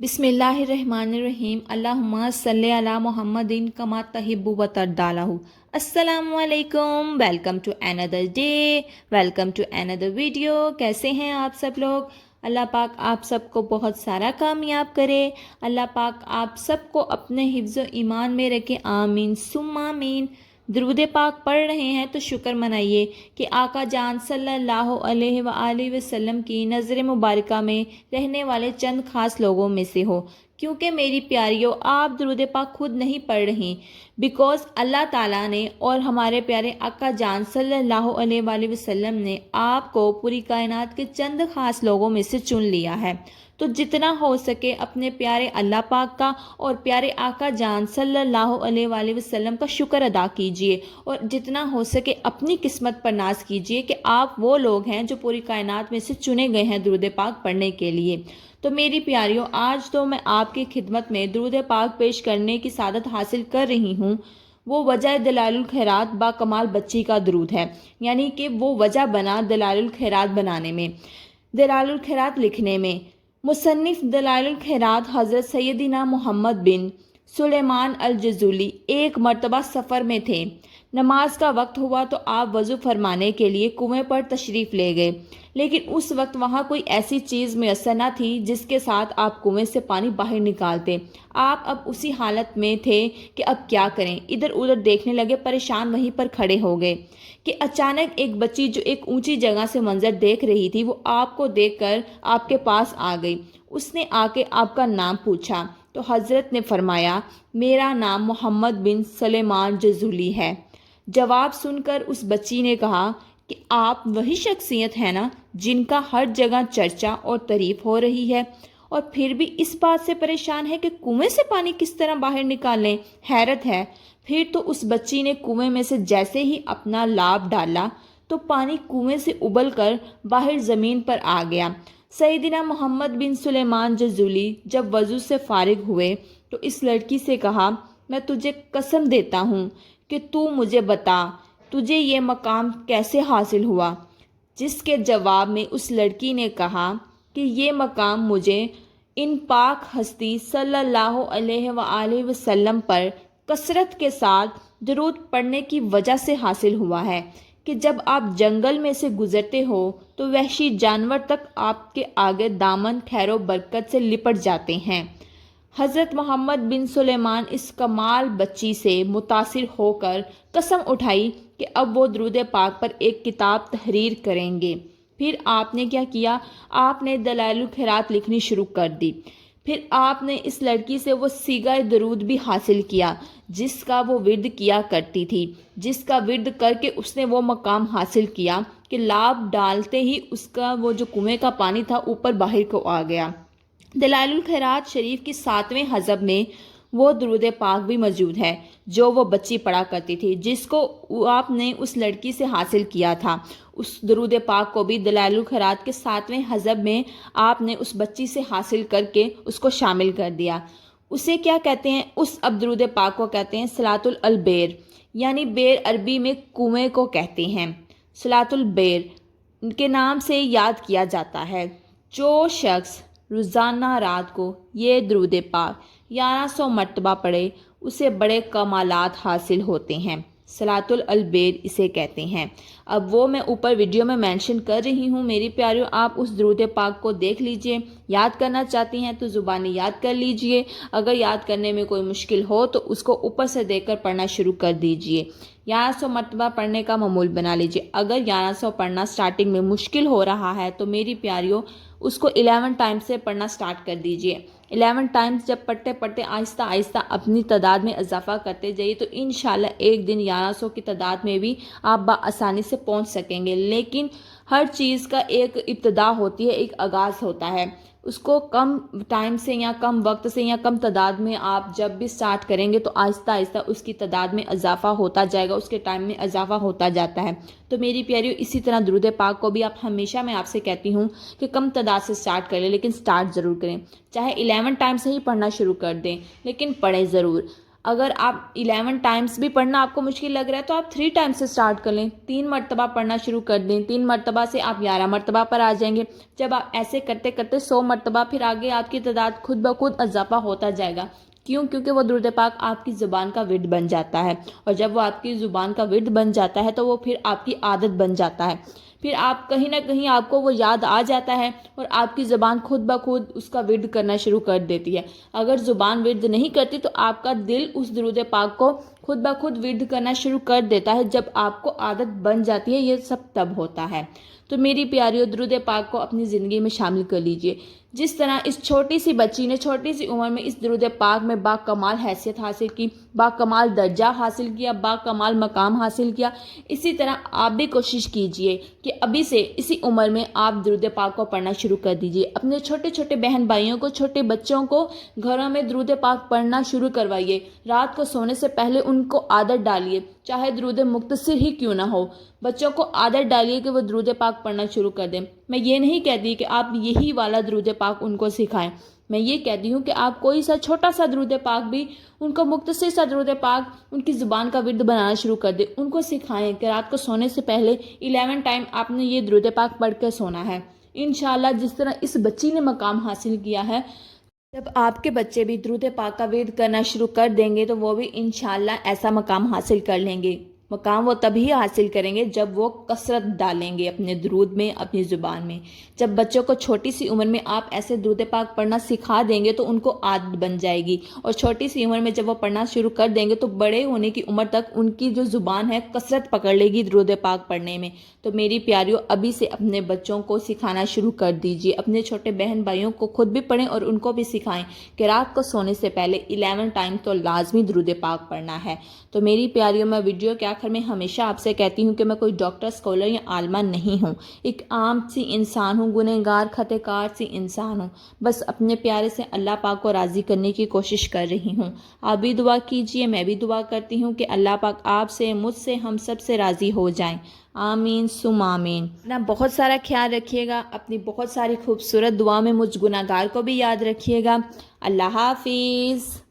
बिस्मिल्लाहिर्रहमानिर्रहीम अल्लाहुम्मा सल्ली अला मुहम्मदिन कमा तहिब्बु व तरदालहु। अस्सलामु अलैकुम, welcome to another day, welcome to another video. कैसे हैं आप सब लोग? अल्लाह पाक आप सबको बहुत सारा कामयाब करे। अल्लाह पाक आप सबको अपने हिफ्ज़ ईमान में रखे, आमीन सुम्मा आमीन। दरूद पाक पढ़ रहे हैं तो शुक्र मनाइए कि आका जान सल्लल्लाहु अलैहि वसल्लम की नज़र मुबारका में रहने वाले चंद खास लोगों में से हो। क्योंकि मेरी प्यारियों, आप दरूद पाक खुद नहीं पढ़ रही, बिकॉज़ अल्लाह ताला ने और हमारे प्यारे आका जान सल्लल्लाहु अलैहि वसल्लम ने आपको पूरी कायनात के चंद खास लोगों में से चुन लिया है। तो जितना हो सके अपने प्यारे अल्लाह पाक का और प्यारे आका जान सल्लल्लाहु अलैहि वसल्लम का शुक्र अदा कीजिए, और जितना हो सके अपनी किस्मत पर नाज कीजिए कि आप वो लोग हैं जो पूरी कायनात में से चुने गए हैं दरूद पाक पढ़ने के लिए। तो मेरी प्यारियों, आज तो मैं आपकी खिदमत में दरूद पाक पेश करने की सादत हासिल कर रही हूँ। वो वजह दलाइलुल खैरात बा कमाल बच्ची का दरूद है, यानी कि वो वजह बना दलाइलुल खैरात बनाने में, दलाइलुल खैरात लिखने में। मुसन्निफ दलाइलुल खैरात हज़रत सैयदिना मोहम्मद बिन सुलेमान अल जज़ूली एक मर्तबा सफ़र में थे। नमाज का वक्त हुआ तो आप वज़ू फरमाने के लिए कुएं पर तशरीफ़ ले गए, लेकिन उस वक्त वहाँ कोई ऐसी चीज़ मैसर न थी जिसके साथ आप कुएं से पानी बाहर निकालते। आप अब उसी हालत में थे कि अब क्या करें। इधर उधर देखने लगे, परेशान वहीं पर खड़े हो गए कि अचानक एक बच्ची जो एक ऊंची जगह से मंजर देख रही थी, वो आपको देखकर आपके पास आ गई। उसने आके आपका नाम पूछा तो हज़रत ने फरमाया, मेरा नाम मोहम्मद बिन सुलेमान जज़ूली है। जवाब सुनकर उस बच्ची ने कहा कि आप वही शख्सियत है ना जिनका हर जगह चर्चा और तारीफ हो रही है, और फिर भी इस बात से परेशान है कि कुएं से पानी किस तरह बाहर निकालें। हैरत है। फिर तो उस बच्ची ने कुएं में से जैसे ही अपना लाभ डाला तो पानी कुएं से उबलकर बाहर ज़मीन पर आ गया। सैयदिना मोहम्मद बिन सुलेमान जज़ूली जब वज़ू से फारिग हुए तो इस लड़की से कहा, मैं तुझे कसम देता हूँ कि तू मुझे बता, तुझे ये मकाम कैसे हासिल हुआ? जिसके जवाब में उस लड़की ने कहा कि ये मकाम मुझे इन पाक हस्ती सल्लल्लाहु अलैहि वसल्लम पर कसरत के साथ दरूद पढ़ने की वजह से हासिल हुआ है कि जब आप जंगल में से गुजरते हो तो वहशी जानवर तक आपके आगे दामन खैरो बरकत से लिपट जाते हैं। हज़रत मोहम्मद बिन सुलेमान इस कमाल बच्ची से मुतासिर होकर कसम उठाई कि अब वो दरूद पाक पर एक किताब तहरीर करेंगे। फिर आपने क्या किया? आपने दलाइलुल खैरात लिखनी शुरू कर दी। फिर आपने इस लड़की से वो सीगा दरूद भी हासिल किया जिसका वो विर्द किया करती थी, जिसका विर्द करके उसने वो मकाम हासिल किया कि लाभ डालते ही उसका वो जो कुएं का पानी था ऊपर बाहर को आ गया। दलाइलुल खैरात शरीफ की 7वें हज़ब में वो दरूद पाक भी मौजूद है जो वो बच्ची पढ़ा करती थी, जिसको आपने उस लड़की से हासिल किया था। उस दरूद पाक को भी दलाइलुल खैरात के 7वें हज़ब में आपने उस बच्ची से हासिल करके उसको शामिल कर दिया। उसे क्या कहते हैं? उस अब दरूद पाक को कहते हैं सलातुल अलबेर, यानी बेर अरबी में कुएं को कहते हैं। सलातुल बेर के नाम से याद किया जाता है। जो शख्स रोज़ाना रात को ये दरूद पाक 1100 मरतबा पढ़े उसे बड़े कमालात हासिल होते हैं। सलातुल अलबेर इसे कहते हैं। अब वो मैं ऊपर वीडियो में मेंशन कर रही हूँ। मेरी प्यारियों, आप उस दरूद पाक को देख लीजिए। याद करना चाहती हैं तो ज़ुबानी याद कर लीजिए। अगर याद करने में कोई मुश्किल हो तो उसको ऊपर से देखकर पढ़ना शुरू कर दीजिए। 1100 मरतबा पढ़ने का मामूल बना लीजिए। अगर 1100 पढ़ना स्टार्टिंग में मुश्किल हो रहा है तो मेरी प्यारियों उसको 11 टाइम्स से पढ़ना स्टार्ट कर दीजिए। 11 टाइम्स जब पढ़ते पढ़ते आहिस्ता आहिस्ता अपनी तादाद में इजाफा करते जाइए तो इंशाल्लाह एक दिन 1100 की तादाद में भी आप आसानी से पहुंच सकेंगे। लेकिन हर चीज़ का एक इब्तिदा होती है, एक आगाज़ होता है। उसको कम टाइम से या कम वक्त से या कम तादाद में आप जब भी स्टार्ट करेंगे तो आहिस्ता आहिस्ता उसकी तादाद में इजाफा होता जाएगा, उसके टाइम में इजाफा होता जाता है। तो मेरी प्यारियों, इसी तरह दरूद पाक को भी आप हमेशा, मैं आपसे कहती हूँ कि कम तादाद से स्टार्ट करें, लेकिन स्टार्ट ज़रूर करें। चाहे 11 टाइम से ही पढ़ना शुरू कर दें, लेकिन पढ़ें ज़रूर। اگر آپ 11 ٹائمز بھی پڑھنا آپ کو مشکل لگ رہا ہے تو آپ 3 ٹائمز سے سٹارٹ کر لیں، 3 مرتبہ پڑھنا شروع کر دیں، 3 مرتبہ سے آپ 11 مرتبہ پر آ جائیں گے۔ جب آپ ایسے کرتے کرتے 100 مرتبہ، پھر آگے آپ کی تعداد خود بخود اضافہ ہوتا جائے گا۔ کیونکہ وہ درود پاک آپ کی زبان کا ورد بن جاتا ہے، اور جب وہ آپ کی زبان کا ورد بن جاتا ہے تو وہ پھر آپ کی عادت بن جاتا ہے، پھر آپ کہیں نہ کہیں آپ کو وہ یاد آ جاتا ہے اور آپ کی زبان خود بخود اس کا ورد کرنا شروع کر دیتی ہے۔ اگر زبان ورد نہیں کرتی تو آپ کا دل اس درود پاک کو خود بخود ورد کرنا شروع کر دیتا ہے۔ جب آپ کو عادت بن جاتی ہے، یہ سب تب ہوتا ہے۔ تو میری پیاریو، درود پاک کو اپنی زندگی میں شامل کر لیجئے۔ جس طرح اس چھوٹی سی بچی نے چھوٹی سی عمر میں اس درود پاک میں با کمال حیثیت حاصل کی، با کمال درجہ حاصل کیا، با کمال مقام حاصل کیا، اسی طرح آپ بھی کوشش کیجئے کہ ابھی سے اسی عمر میں آپ درود پاک کو پڑھنا شروع کر دیجئے۔ اپنے چھوٹے چھوٹے بہن بھائیوں کو، چھوٹے بچوں کو گھروں میں درود پاک پڑھنا شروع کروائیے۔ رات کو سونے سے پہلے ان کو عادت ڈالیے، چاہے درود مختصر ہی کیوں نہ ہو، بچوں کو عادت ڈالیے کہ وہ درود پاک پڑھنا شروع کر دیں۔ میں یہ نہیں کہتی کہ آپ یہی والا درود پاک ان کو سکھائیں، میں یہ کہتی ہوں کہ آپ کوئی سا چھوٹا سا درود پاک بھی ان کو، مختصر سا درود پاک ان کی زبان کا ورد بنانا شروع کر دیں، ان کو سکھائیں کہ رات کو سونے سے پہلے 11 ٹائم آپ نے یہ درود پاک پڑھ کے سونا ہے۔ انشاءاللہ جس طرح اس بچی نے مقام حاصل کیا ہے، جب آپ کے بچے بھی درود پاک کا ورد کرنا شروع کر دیں گے تو وہ بھی انشاءاللہ ایسا مقام حاصل کر لیں گے۔ مقام وہ تبھی حاصل کریں گے جب وہ کثرت ڈالیں گے اپنے درود میں، اپنی زبان میں۔ جب بچوں کو چھوٹی سی عمر میں آپ ایسے درود پاک پڑھنا سکھا دیں گے تو ان کو عادت بن جائے گی، اور چھوٹی سی عمر میں جب وہ پڑھنا شروع کر دیں گے تو بڑے ہونے کی عمر تک ان کی جو زبان ہے کثرت پکڑ لے گی درود پاک پڑھنے میں۔ تو میری پیاریوں، ابھی سے اپنے بچوں کو سکھانا شروع کر دیجیے، اپنے چھوٹے بہن بھائیوں کو خود بھی پڑھیں اور ان کو بھی سکھائیں کہ رات کو سونے سے پہلے 11 ٹائم تو لازمی درود پاک پڑھنا ہے۔ تو میری پیاریوں، میں ویڈیو کے آخر میں ہمیشہ آپ سے کہتی ہوں کہ میں کوئی ڈاکٹر، اسکالر یا عالمہ نہیں ہوں، ایک عام سی انسان ہوں، گنہگار خطا کار سی انسان ہوں، بس اپنے پیارے سے اللہ پاک کو راضی کرنے کی کوشش کر رہی ہوں۔ آپ بھی دعا کیجئے، میں بھی دعا کرتی ہوں کہ اللہ پاک آپ سے، مجھ سے، ہم سب سے راضی ہو جائیں۔ آمین ثم آمین۔ اپنا بہت سارا خیال رکھیے گا، اپنی بہت ساری خوبصورت دعا میں مجھ گنہگار کو بھی یاد رکھیے گا۔ اللہ حافظ۔